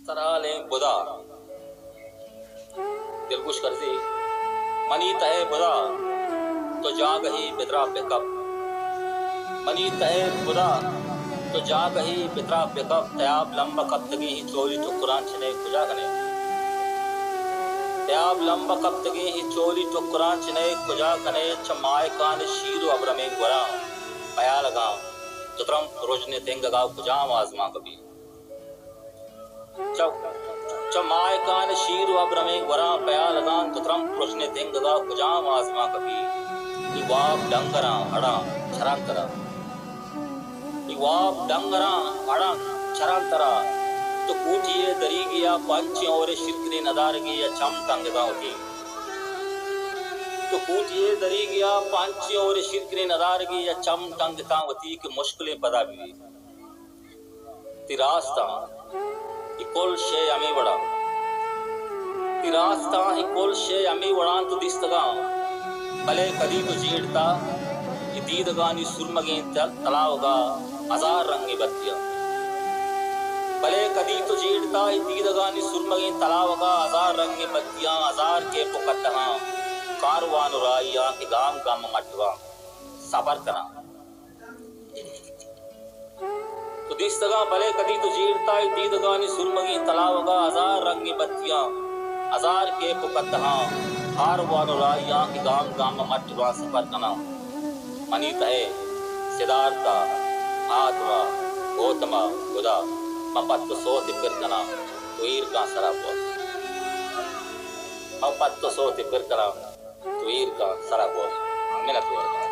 सराले बुदा दिलकुश करती मनी तहे बुदा तो जाग ही बितरा बेकअप मनी तहे बुदा तो जाग ही बितरा बेकअप तयाब लंबा कब तगी ही चोरी तो कुरान चने कुजा कने तयाब लंबा कब तगी ही चोरी तो कुरान चने कुजा कने चमाए कान शीरो अब्रमे गुरा पया लगा तुतरम रोजने तेंगगा कुजाम आजमा कभी चमाए कान शीरो अब्रमे गुरा पया लगा तुतरम रोजने तेंगगा कुजाम आजमा कभी इवाब डंगरा अड़ा छरांतरा इवाब डंगरा अड़ा छरांतरा तो कूटिए दरी गया पंच और शिरकने नदार गया चम तंगदा होती तो कूटिए दरी गया पंच और शिरकने नदार गया चम तंगता होती कि मुश्किलें पदा भी तिरास्ता इकोल शे अमी वड़ा तिरास्ता इकोल शे अमी वड़ा तो दिस्तगा भले कदी तो जीड़ता दीदगानी सुरमगे तलावगा हजार रंगी बत्तियां भले कदी तो जीड़ता दीदगानी सुरमगे तलावगा हजार रंगी बत्तियां हजार के पुकटहा कारवान राइया के गाम गाम मटवा सबर करा तो दिस्तगा भले कदी तो जीड़ता दीदगानी सुरमगे तलावगा हजार रंगी बत्तियां हजार के पुकटहा कारवान राइया के गाम गाम मटवा सबर करा मनी तहे सिद्धार्था आत्मा गौतम बुधा मपत्त सोति फिरकना तुईर का सराबो मपत्त सोति फिरकना तुईर का सराबो मिनत वर्ग